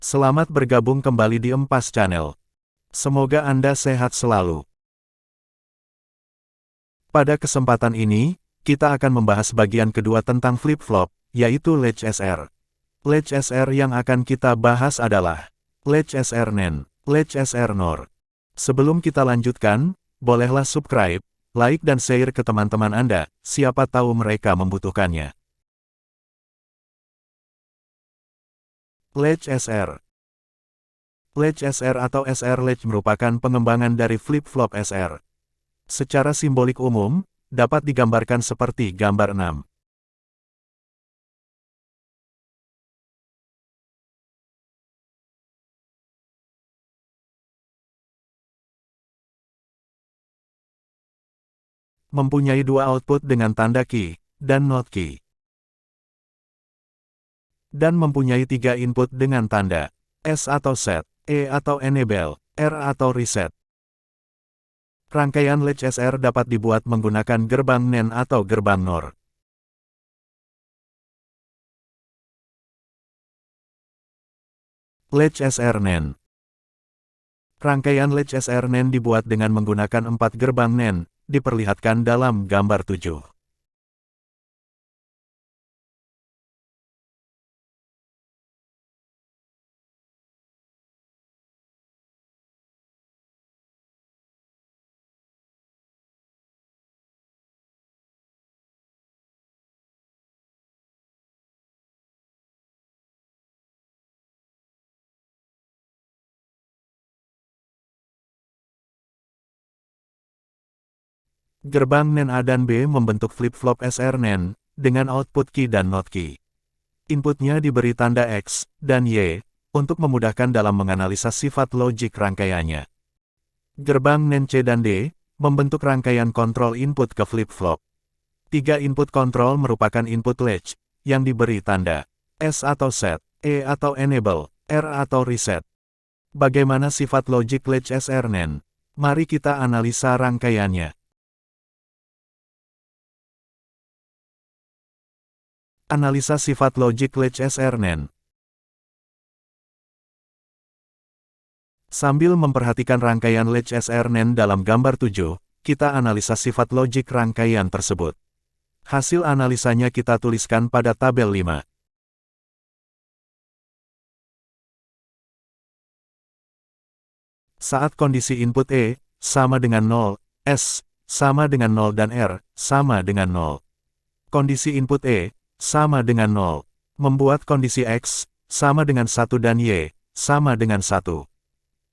Selamat bergabung kembali di Empas Channel. Semoga Anda sehat selalu. Pada kesempatan ini, kita akan membahas bagian kedua tentang flip-flop, yaitu Ledge SR. Ledge SR yang akan kita bahas adalah Ledge SR NEN, Ledge SR NOR. Sebelum kita lanjutkan, bolehlah subscribe, like dan share ke teman-teman Anda, siapa tahu mereka membutuhkannya. Ledge SR. Ledge SR atau SR Ledge merupakan pengembangan dari flip-flop SR. Secara simbolik umum, dapat digambarkan seperti gambar 6. Mempunyai dua output dengan tanda key, dan not key. Dan mempunyai tiga input dengan tanda S atau set, E atau enable, R atau reset. Rangkaian Ledge SR dapat dibuat menggunakan gerbang NEN atau gerbang NOR. Ledge SR NEN. Rangkaian Ledge SR NEN dibuat dengan menggunakan 4 gerbang NEN, diperlihatkan dalam gambar 7. Gerbang NEN A dan B membentuk flip-flop SR NEN, dengan output key dan not key. Inputnya diberi tanda X dan Y, untuk memudahkan dalam menganalisa sifat logik rangkaiannya. Gerbang NEN C dan D, membentuk rangkaian kontrol input ke flip-flop. 3 input kontrol merupakan input ledge, yang diberi tanda S atau set, E atau enable, R atau reset. Bagaimana sifat logik ledge SR NEN? Mari kita analisa rangkaiannya. Analisa sifat logik Ledge SR NEN. Sambil memperhatikan rangkaian Ledge SR NEN dalam gambar 7, kita analisa sifat logik rangkaian tersebut. Hasil analisanya kita tuliskan pada tabel 5. Saat kondisi input E, sama dengan 0, S, sama dengan 0 dan R, sama dengan 0. Kondisi input E, sama dengan 0, membuat kondisi X, sama dengan 1 dan Y, sama dengan 1.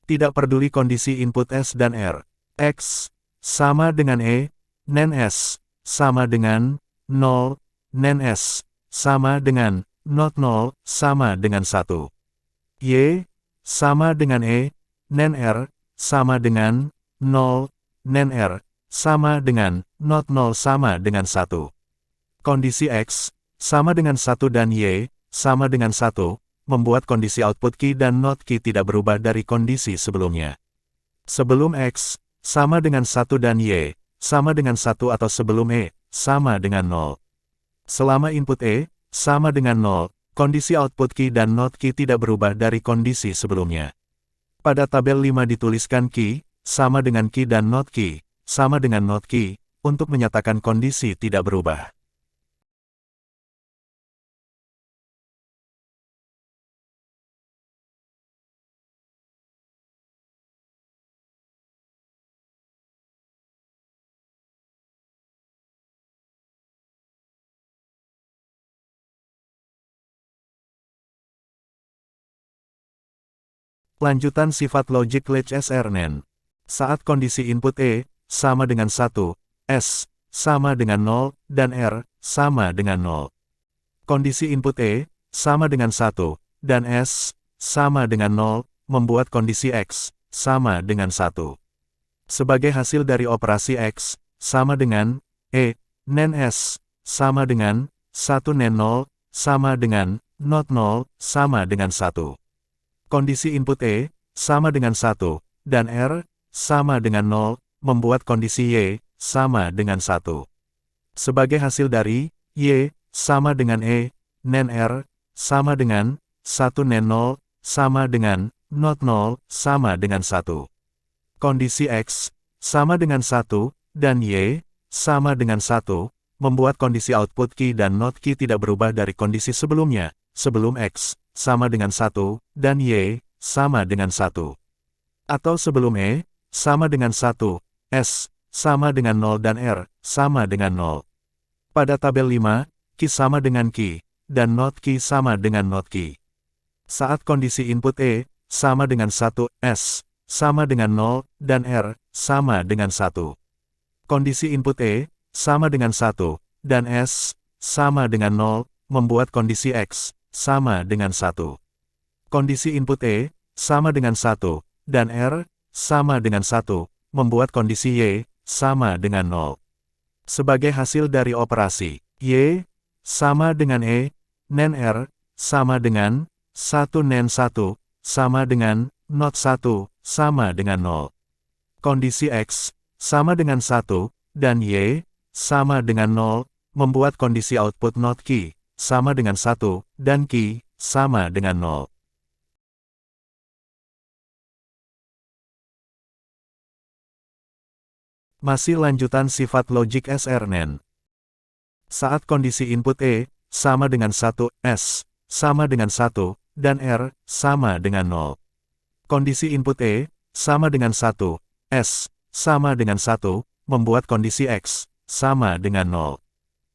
Tidak peduli kondisi input S dan R, X, sama dengan E, NEN S, sama dengan 0, NEN S, sama dengan not 0, sama dengan 1. Y, sama dengan E, NEN R, sama dengan 0, NEN R, sama dengan not 0 sama dengan 1. Kondisi X, sama dengan 1 dan Y, sama dengan 1, membuat kondisi output key dan not key tidak berubah dari kondisi sebelumnya. Sebelum X, sama dengan 1 dan Y, sama dengan 1 atau sebelum E, sama dengan 0. Selama input E, sama dengan 0, kondisi output key dan not key tidak berubah dari kondisi sebelumnya. Pada tabel 5 dituliskan key, sama dengan key dan not key, sama dengan not key, untuk menyatakan kondisi tidak berubah. Lanjutan sifat logik Ledge SR NEN. Saat kondisi input E, sama dengan 1, S, sama dengan 0, dan R, sama dengan 0. Kondisi input E, sama dengan 1, dan S, sama dengan 0, membuat kondisi X, sama dengan 1. Sebagai hasil dari operasi X, sama dengan E, NEN S, sama dengan 1 NEN 0, sama dengan not 0, sama dengan 1. Kondisi input E, sama dengan 1, dan R, sama dengan 0, membuat kondisi Y, sama dengan 1. Sebagai hasil dari Y, sama dengan E, NEN R, sama dengan 1 NEN 0, sama dengan not 0 sama dengan 1. Kondisi X sama dengan 1 dan Y sama dengan 1 membuat kondisi output key dan not key tidak berubah dari kondisi sebelumnya, sebelum X sama dengan 1 dan Y sama dengan 1. Atau sebelum E sama dengan 1, S sama dengan 0 dan R sama dengan 0. Pada tabel 5, key sama dengan key, dan not key sama dengan not key. Saat kondisi input E sama dengan 1, S sama dengan 0, dan R sama dengan 1. Kondisi input E sama dengan 1, dan S sama dengan 0, membuat kondisi X sama dengan 1. Kondisi input E sama dengan 1, dan R sama dengan 1, membuat kondisi Y sama dengan 0. Sebagai hasil dari operasi Y sama dengan E, NaN R sama dengan 1 NaN 1 sama dengan not 1 sama dengan 0. Kondisi X sama dengan 1 dan Y sama dengan 0 membuat kondisi output not key sama dengan 1 dan key sama dengan 0. Masih lanjutan sifat logik SR-NaN. Saat kondisi input E sama dengan 1, S sama dengan 1, dan R sama dengan 0. Kondisi input E sama dengan 1, S sama dengan 1, membuat kondisi X sama dengan 0.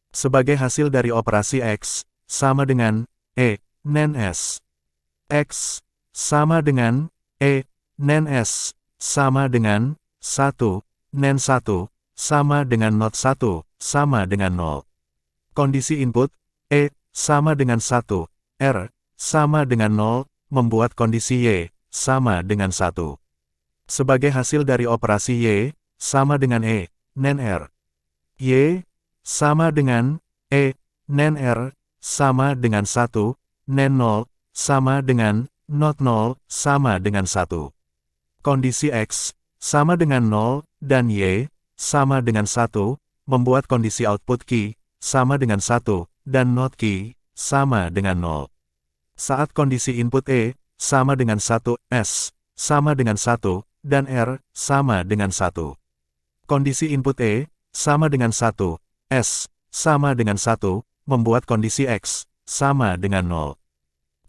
Sebagai hasil dari operasi X sama dengan E, NaN S. X sama dengan E, NaN S sama dengan 1, NaN 1 sama dengan not 1 sama dengan 0. Kondisi input E sama dengan 1, R sama dengan 0, membuat kondisi Y sama dengan 1. Sebagai hasil dari operasi Y sama dengan E, NaN R. Y sama dengan E, NaN R sama dengan 1, NaN 0 sama dengan not 0 sama dengan 1. Kondisi X sama dengan 0 dan Y sama dengan 1, membuat kondisi output key sama dengan 1 dan not key sama dengan 0. Saat kondisi input E sama dengan 1, S sama dengan 1, dan R sama dengan 1. Kondisi input E sama dengan 1, S sama dengan 1, membuat kondisi X sama dengan 0.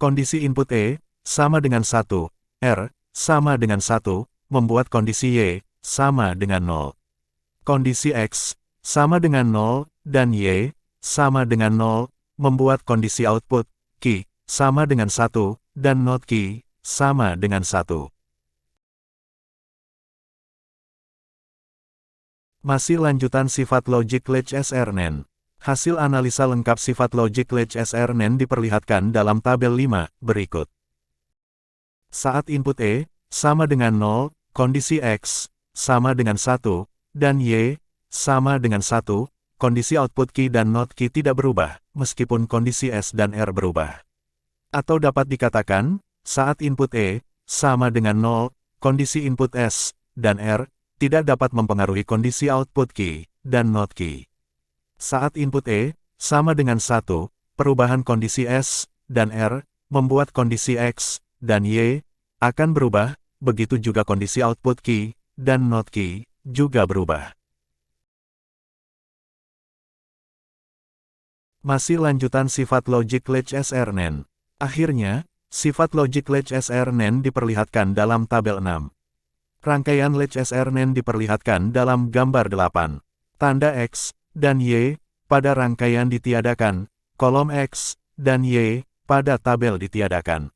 Kondisi input E sama dengan 1, R sama dengan 1, membuat kondisi Y sama dengan 0. Kondisi X sama dengan 0 dan Y sama dengan 0, membuat kondisi output key sama dengan 1 dan not key sama dengan 1. Masih lanjutan sifat logik latch SR-NaN. Hasil analisa lengkap sifat logik latch SR-NaN diperlihatkan dalam tabel 5 berikut. Saat input E sama dengan 0, kondisi X sama dengan 1, dan Y sama dengan 1, kondisi output key dan not key tidak berubah, meskipun kondisi S dan R berubah. Atau dapat dikatakan, saat input E sama dengan 0, kondisi input S dan R tidak dapat mempengaruhi kondisi output key dan not key. Saat input E sama dengan 1, perubahan kondisi S dan R membuat kondisi X dan Y akan berubah, begitu juga kondisi output key dan not key juga berubah. Masih lanjutan sifat logik latch SR-NaN. Akhirnya, sifat logik latch SR-NaN diperlihatkan dalam tabel 6. Rangkaian latch SR-NaN diperlihatkan dalam gambar 8. Tanda X dan Y pada rangkaian ditiadakan, kolom X dan Y pada tabel ditiadakan.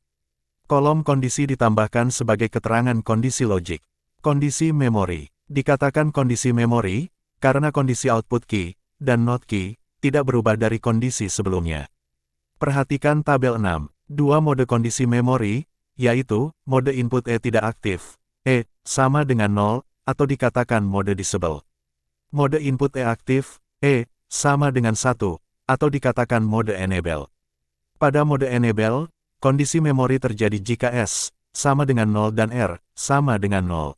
Kolom kondisi ditambahkan sebagai keterangan kondisi logik. Kondisi memori. Dikatakan kondisi memori, karena kondisi output key dan not key tidak berubah dari kondisi sebelumnya. Perhatikan tabel 6. Dua mode kondisi memori, yaitu, mode input E tidak aktif, E sama dengan 0, atau dikatakan mode disable. Mode input E aktif, E sama dengan 1, atau dikatakan mode enable. Pada mode enable, kondisi memori terjadi jika S sama dengan 0 dan R sama dengan 0.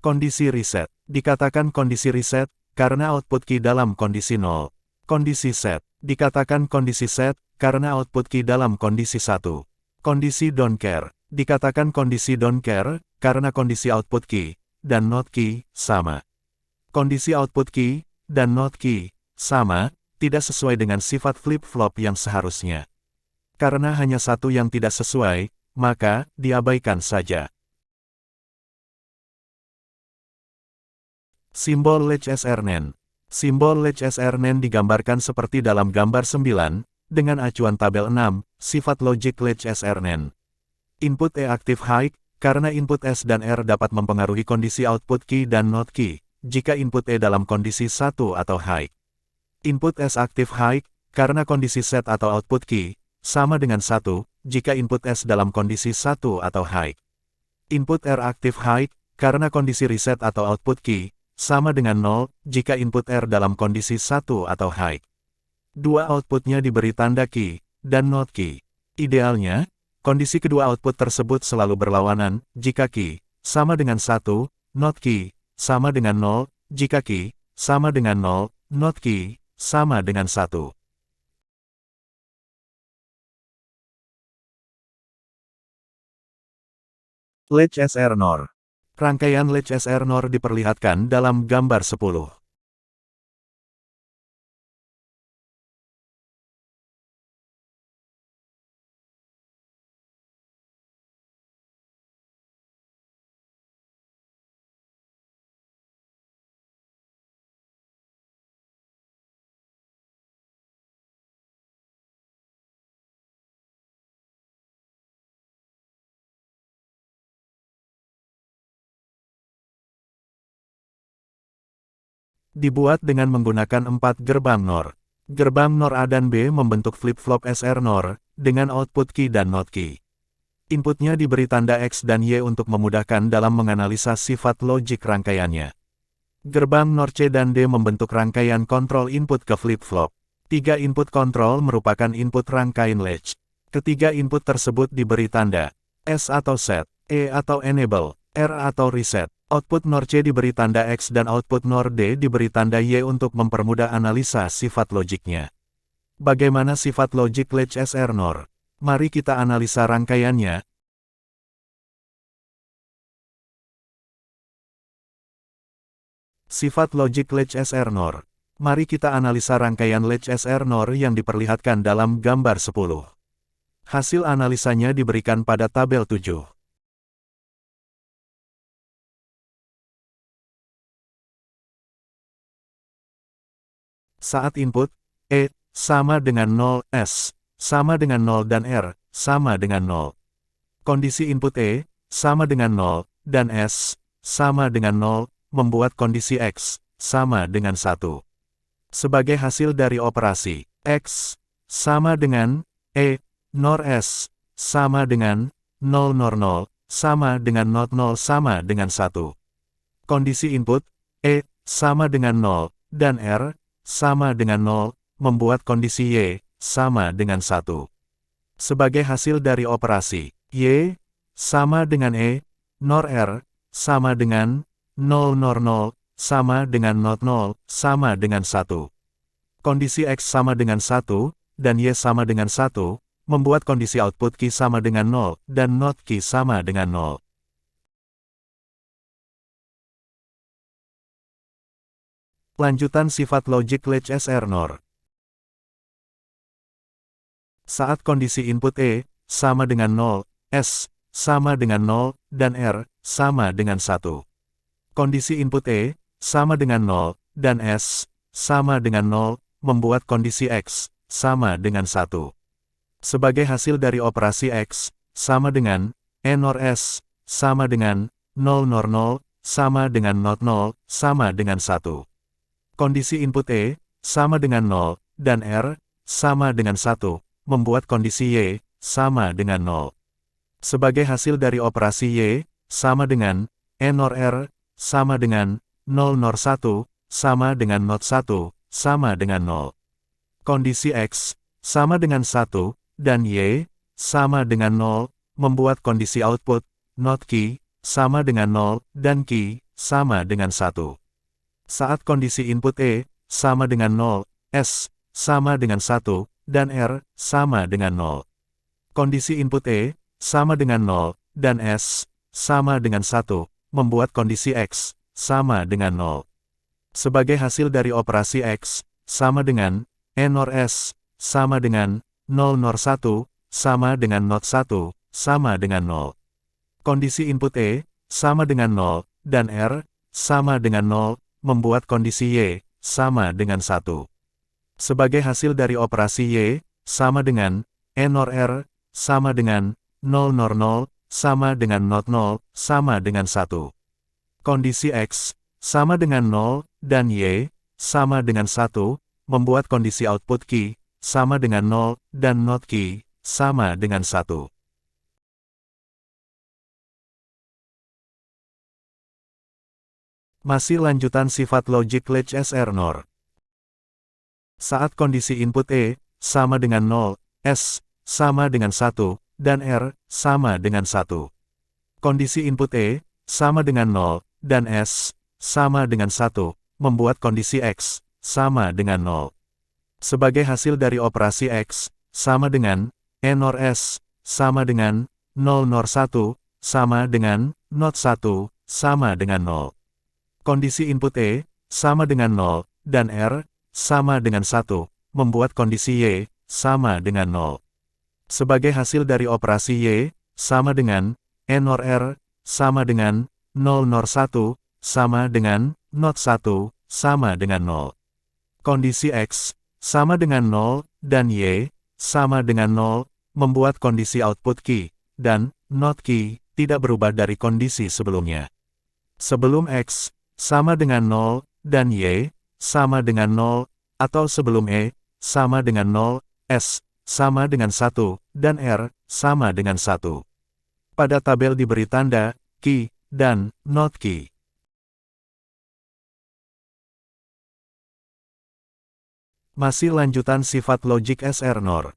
Kondisi reset. Dikatakan kondisi reset, karena output key dalam kondisi 0. Kondisi set. Dikatakan kondisi set, karena output key dalam kondisi 1. Kondisi don't care. Dikatakan kondisi don't care, karena kondisi output key, dan not key, sama. Kondisi output key, dan not key, sama, tidak sesuai dengan sifat flip-flop yang seharusnya. Karena hanya satu yang tidak sesuai, maka, diabaikan saja. Simbol latch SRNAND. Simbol latch SRNAND digambarkan seperti dalam gambar 9, dengan acuan tabel 6, sifat logic latch SRNAND. Input E aktif high, karena input S dan R dapat mempengaruhi kondisi output key dan not key, jika input E dalam kondisi 1 atau high. Input S aktif high, karena kondisi set atau output key, sama dengan 1, jika input S dalam kondisi 1 atau high. Input R aktif high, karena kondisi reset atau output key, sama dengan 0, jika input R dalam kondisi 1 atau high. Dua outputnya diberi tanda key, dan not key. Idealnya, kondisi kedua output tersebut selalu berlawanan, jika key, sama dengan 1, not key, sama dengan 0, jika key, sama dengan 0, not key, sama dengan 1. Latch SR NOR. Rangkaian latch SR NOR diperlihatkan dalam gambar 10. Dibuat dengan menggunakan 4 gerbang NOR. Gerbang NOR A dan B membentuk flip-flop SR NOR, dengan output key dan not key. Inputnya diberi tanda X dan Y untuk memudahkan dalam menganalisa sifat logik rangkaiannya. Gerbang NOR C dan D membentuk rangkaian kontrol input ke flip-flop. 3 input kontrol merupakan input rangkaian latch. Ketiga input tersebut diberi tanda S atau set, E atau enable, R atau reset. Output NOR C diberi tanda X dan output NOR D diberi tanda Y untuk mempermudah analisa sifat logiknya. Bagaimana sifat logik latch SR NOR? Mari kita analisa rangkaiannya. Sifat logik latch SR NOR. Mari kita analisa rangkaian latch SR NOR yang diperlihatkan dalam gambar 10. Hasil analisanya diberikan pada tabel 7. Saat input, E, sama dengan 0, S, sama dengan 0 dan R, sama dengan 0. Kondisi input E, sama dengan 0, dan S, sama dengan 0, membuat kondisi X, sama dengan 1. Sebagai hasil dari operasi, X, sama dengan, E, NOR S, sama dengan, 0 NOR 0, sama dengan not 0 sama dengan 1. Kondisi input, E, sama dengan 0, dan R, sama dengan 0, membuat kondisi Y, sama dengan 1. Sebagai hasil dari operasi, Y, sama dengan E, NOR R, sama dengan, 0 NOR 0, sama dengan not 0, sama dengan 1. Kondisi X sama dengan 1, dan Y sama dengan 1, membuat kondisi output key sama dengan 0, dan not key sama dengan 0. Lanjutan sifat logik latch SR NOR. Saat kondisi input E, sama dengan 0, S, sama dengan 0, dan R, sama dengan 1. Kondisi input E, sama dengan 0, dan S, sama dengan 0, membuat kondisi X, sama dengan 1. Sebagai hasil dari operasi X, sama dengan, E NOR S, sama dengan, 0 NOR 0, sama dengan not 0, sama dengan 1. Kondisi input E, sama dengan 0, dan R, sama dengan 1, membuat kondisi Y, sama dengan 0. Sebagai hasil dari operasi Y, sama dengan, E NOR R, sama dengan, 0 NOR 1, sama dengan not 1, sama dengan 0. Kondisi X, sama dengan 1, dan Y, sama dengan 0, membuat kondisi output, not key, sama dengan 0, dan key, sama dengan 1. Saat kondisi input E, sama dengan 0, S, sama dengan 1, dan R, sama dengan 0. Kondisi input E, sama dengan 0, dan S sama dengan 1, membuat kondisi X sama dengan 0. Sebagai hasil dari operasi X sama dengan E NOR S sama dengan 0 NOR 1 sama dengan NOT 1 sama dengan 0. Kondisi input E sama dengan 0 dan R sama dengan 0 membuat kondisi Y sama dengan 1. Sebagai hasil dari operasi Y sama dengan E NOR R sama dengan 0 NOR 0 sama dengan NOT 0 sama dengan 1. Kondisi X sama dengan 0 dan Y sama dengan 1 membuat kondisi output key sama dengan 0 dan NOT key sama dengan 1. Masih lanjutan sifat logic latch SR NOR. Saat kondisi input E sama dengan 0, S sama dengan 1, dan R sama dengan 1. Kondisi input E sama dengan 0, dan S sama dengan 1, membuat kondisi X sama dengan 0. Sebagai hasil dari operasi X sama dengan E NOR S sama dengan 0 NOR 1 sama dengan NOT 1 sama dengan 0. Kondisi input E sama dengan 0 dan R sama dengan 1 membuat kondisi Y sama dengan 0. Sebagai hasil dari operasi Y sama dengan E NOR R sama dengan 0 NOR 1 sama dengan NOT 1 sama dengan 0. Kondisi X sama dengan 0 dan Y sama dengan 0 membuat kondisi output key dan NOT key tidak berubah dari kondisi sebelumnya. Sebelum X sama dengan 0 dan Y sama dengan 0 atau sebelum E sama dengan 0, S sama dengan 1 dan R sama dengan 1. Pada tabel diberi tanda key dan NOT key. Masih lanjutan sifat logic SR NOR.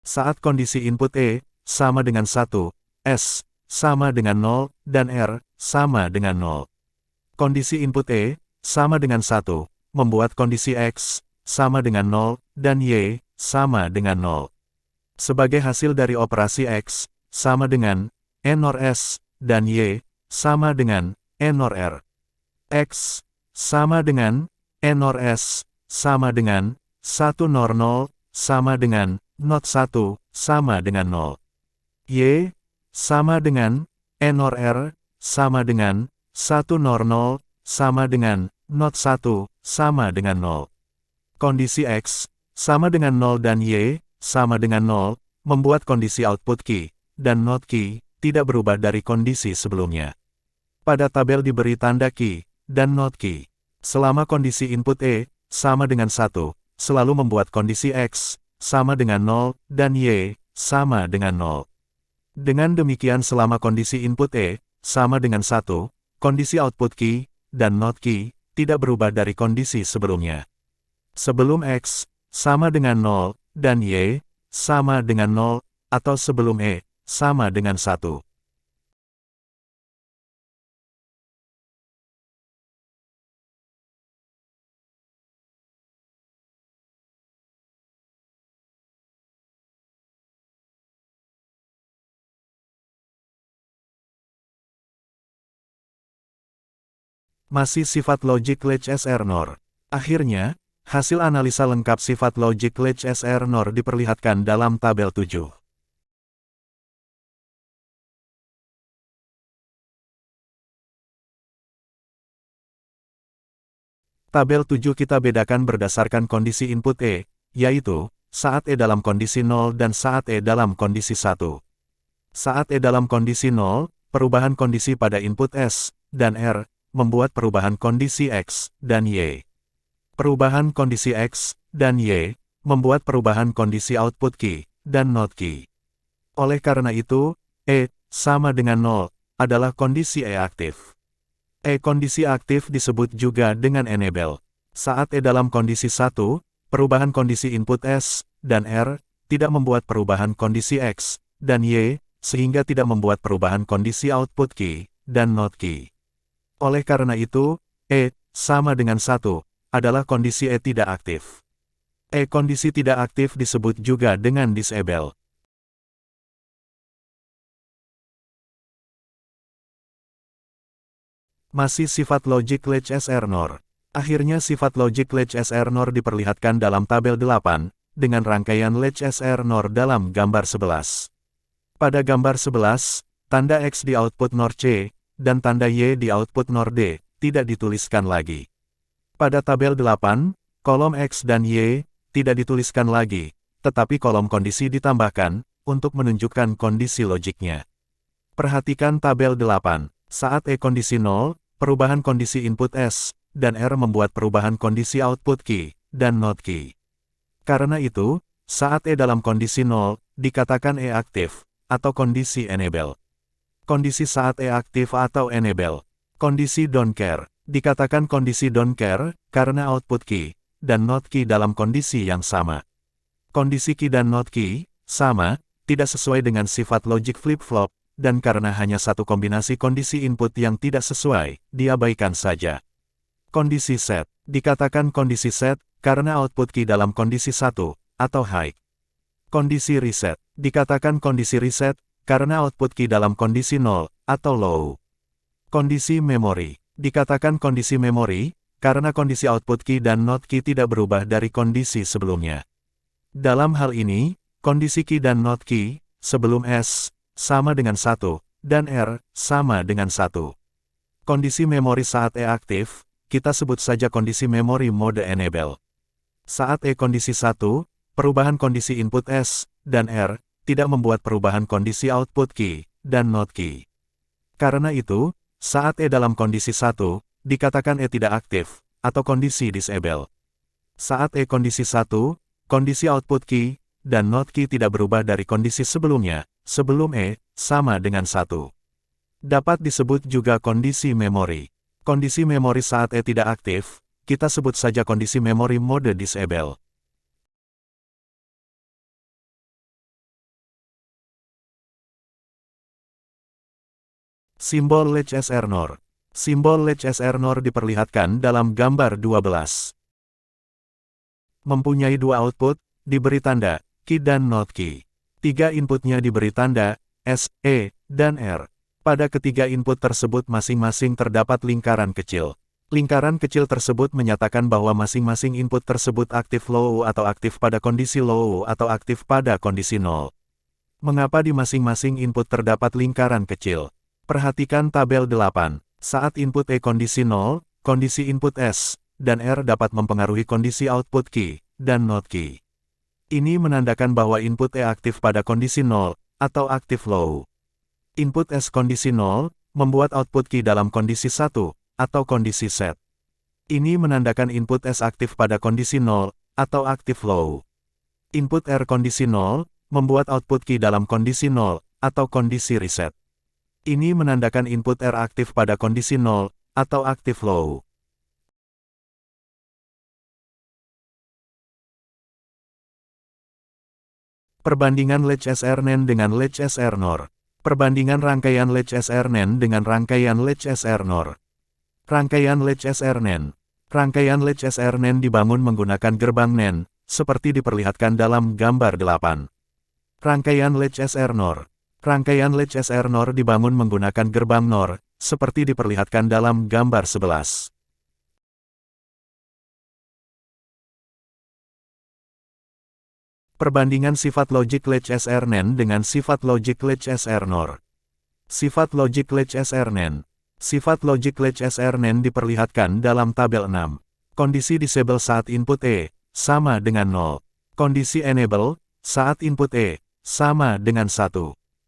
Saat kondisi input E sama dengan 1, S sama dengan 0 dan R sama dengan 0. Kondisi input E sama dengan 1 membuat kondisi X sama dengan 0 dan Y sama dengan 0. Sebagai hasil dari operasi X sama dengan E NOR S dan Y sama dengan E NOR R. X sama dengan E NOR S sama dengan 1 NOR 0 sama dengan NOT 1 sama dengan 0. Y sama dengan E NOR R sama dengan 1 NOR 0 sama dengan NOT 1 sama dengan 0. Kondisi X sama dengan 0 dan Y sama dengan 0 membuat kondisi output key dan NOT key tidak berubah dari kondisi sebelumnya. Pada tabel diberi tanda key dan NOT key. Selama kondisi input E sama dengan 1 selalu membuat kondisi X sama dengan 0 dan Y sama dengan 0. Dengan demikian selama kondisi input E sama dengan 1, kondisi output key dan NOT key tidak berubah dari kondisi sebelumnya. Sebelum X sama dengan 0 dan Y sama dengan 0 atau sebelum E sama dengan 1. Masih sifat logic latch SR NOR. Akhirnya, hasil analisa lengkap sifat logic latch SR NOR diperlihatkan dalam tabel 7. Tabel 7 kita bedakan berdasarkan kondisi input E, yaitu, saat E dalam kondisi 0 dan saat E dalam kondisi 1. Saat E dalam kondisi 0, perubahan kondisi pada input S dan R membuat perubahan kondisi X dan Y. Perubahan kondisi X dan Y membuat perubahan kondisi output key dan NOT key. Oleh karena itu, E sama dengan 0 adalah kondisi E aktif. E kondisi aktif disebut juga dengan enable. Saat E dalam kondisi 1, perubahan kondisi input S dan R tidak membuat perubahan kondisi X dan Y, sehingga tidak membuat perubahan kondisi output key dan NOT key. Oleh karena itu, E sama dengan 1 adalah kondisi E tidak aktif. Kondisi tidak aktif disebut juga dengan disable. Masih sifat logic latch SR NOR. Akhirnya sifat logic latch SR NOR diperlihatkan dalam tabel 8, dengan rangkaian latch SR NOR dalam gambar 11. Pada gambar 11, tanda X di output NOR C, dan tanda Y di output NOR D, tidak dituliskan lagi. Pada tabel 8, kolom X dan Y, tidak dituliskan lagi, tetapi kolom kondisi ditambahkan, untuk menunjukkan kondisi logiknya. Perhatikan tabel 8, saat kondisi 0, perubahan kondisi input S, dan R membuat perubahan kondisi output key, dan not key. Karena itu, saat dalam kondisi 0, dikatakan aktif, atau kondisi enable. Kondisi saat aktif atau enable. Kondisi don't care, dikatakan kondisi don't care, karena output key, dan not key dalam kondisi yang sama. Kondisi key dan not key, sama, tidak sesuai dengan sifat logic flip-flop, dan karena hanya satu kombinasi kondisi input yang tidak sesuai, diabaikan saja. Kondisi set, dikatakan kondisi set, karena output key dalam kondisi 1, atau high. Kondisi reset, dikatakan kondisi reset, karena output key dalam kondisi 0, atau low. Kondisi memory, dikatakan kondisi memory, karena kondisi output key dan not key tidak berubah dari kondisi sebelumnya. Dalam hal ini, kondisi key dan not key, sebelum S, sama dengan 1, dan R, sama dengan 1. Kondisi memori saat aktif, kita sebut saja kondisi memori mode enable. Saat kondisi 1, perubahan kondisi input S, dan R, tidak membuat perubahan kondisi output key, dan not key. Karena itu, saat dalam kondisi 1, dikatakan tidak aktif, atau kondisi disable. Saat kondisi 1, kondisi output key, dan not key tidak berubah dari kondisi sebelumnya, sebelum sama dengan 1. Dapat disebut juga kondisi memori. Kondisi memori saat tidak aktif, kita sebut saja kondisi memori mode disable. Simbol latch SR NOR. Simbol latch SR NOR diperlihatkan dalam gambar 12. Mempunyai dua output, diberi tanda key dan not key. Tiga inputnya diberi tanda S, E, dan R. Pada ketiga input tersebut masing-masing terdapat lingkaran kecil. Lingkaran kecil tersebut menyatakan bahwa masing-masing input tersebut aktif low atau aktif pada kondisi low atau aktif pada kondisi 0. Mengapa di masing-masing input terdapat lingkaran kecil? Perhatikan tabel 8. Saat input kondisi 0, kondisi input S, dan R dapat mempengaruhi kondisi output key, dan not key. Ini menandakan bahwa input aktif pada kondisi 0, atau aktif low. Input S kondisi 0, membuat output key dalam kondisi 1, atau kondisi set. Ini menandakan input S aktif pada kondisi 0, atau aktif low. Input R kondisi 0, membuat output key dalam kondisi 0, atau kondisi reset. Ini menandakan input R aktif pada kondisi 0, atau aktif low. Perbandingan latch SR NAND dengan latch SR NOR. Perbandingan rangkaian latch SR NAND dengan rangkaian latch SR NOR. Rangkaian latch SR NAND. Rangkaian latch SR NAND dibangun menggunakan gerbang NAND, seperti diperlihatkan dalam gambar 8. Rangkaian latch SR NOR. Rangkaian latch SR NOR dibangun menggunakan gerbang NOR, seperti diperlihatkan dalam gambar 11. Perbandingan sifat logic latch SR NAND dengan sifat logic latch SR NOR. Sifat logic latch SR NAND. Sifat logic latch SR NAND diperlihatkan dalam tabel 6. Kondisi disable saat input sama dengan 0. Kondisi enable saat input sama dengan 1.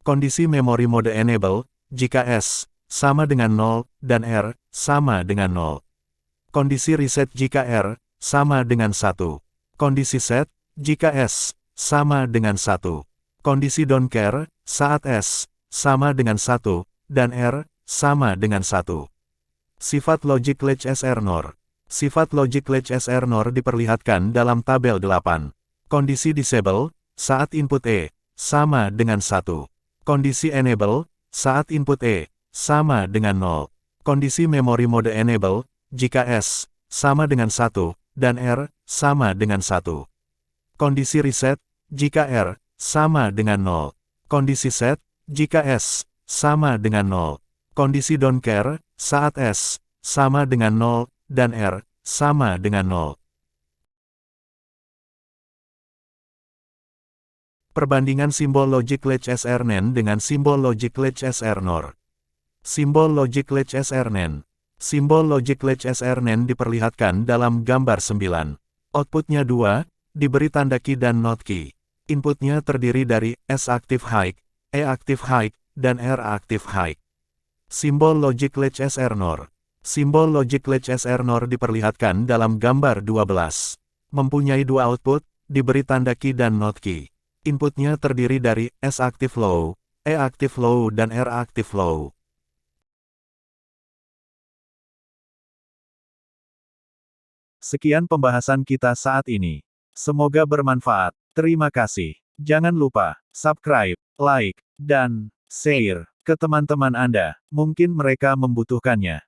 Kondisi memory mode enable jika S sama dengan 0 dan R sama dengan 0. Kondisi reset jika R sama dengan 1. Kondisi set jika S sama dengan 1. Kondisi don't care saat S sama dengan 1 dan R sama dengan 1. Sifat logic latch SR NOR. Sifat logic latch SR NOR diperlihatkan dalam tabel 8. Kondisi disable saat input sama dengan 1. Kondisi enable saat input sama dengan 0. Kondisi memory mode enable jika S sama dengan 1 dan R sama dengan 1. Kondisi reset, jika R sama dengan 0. Kondisi set, jika S sama dengan 0. Kondisi don't care, saat S sama dengan 0, dan R sama dengan 0. Perbandingan simbol logic latch SRNAND dengan simbol logic latch SRNOR. Simbol logic latch SRNAND. Simbol logic latch SRNAND diperlihatkan dalam gambar 9. Outputnya 2, diberi tanda key dan not key. Inputnya terdiri dari S active high, E active high, dan R active high. Simbol logic latch SRNOR. Simbol logic latch SRNOR diperlihatkan dalam gambar 12. Mempunyai dua output, diberi tanda key dan not key. Inputnya terdiri dari S active low, E active low, dan R active low. Sekian pembahasan kita saat ini. Semoga bermanfaat. Terima kasih. Jangan lupa subscribe, like, dan share ke teman-teman Anda. Mungkin mereka membutuhkannya.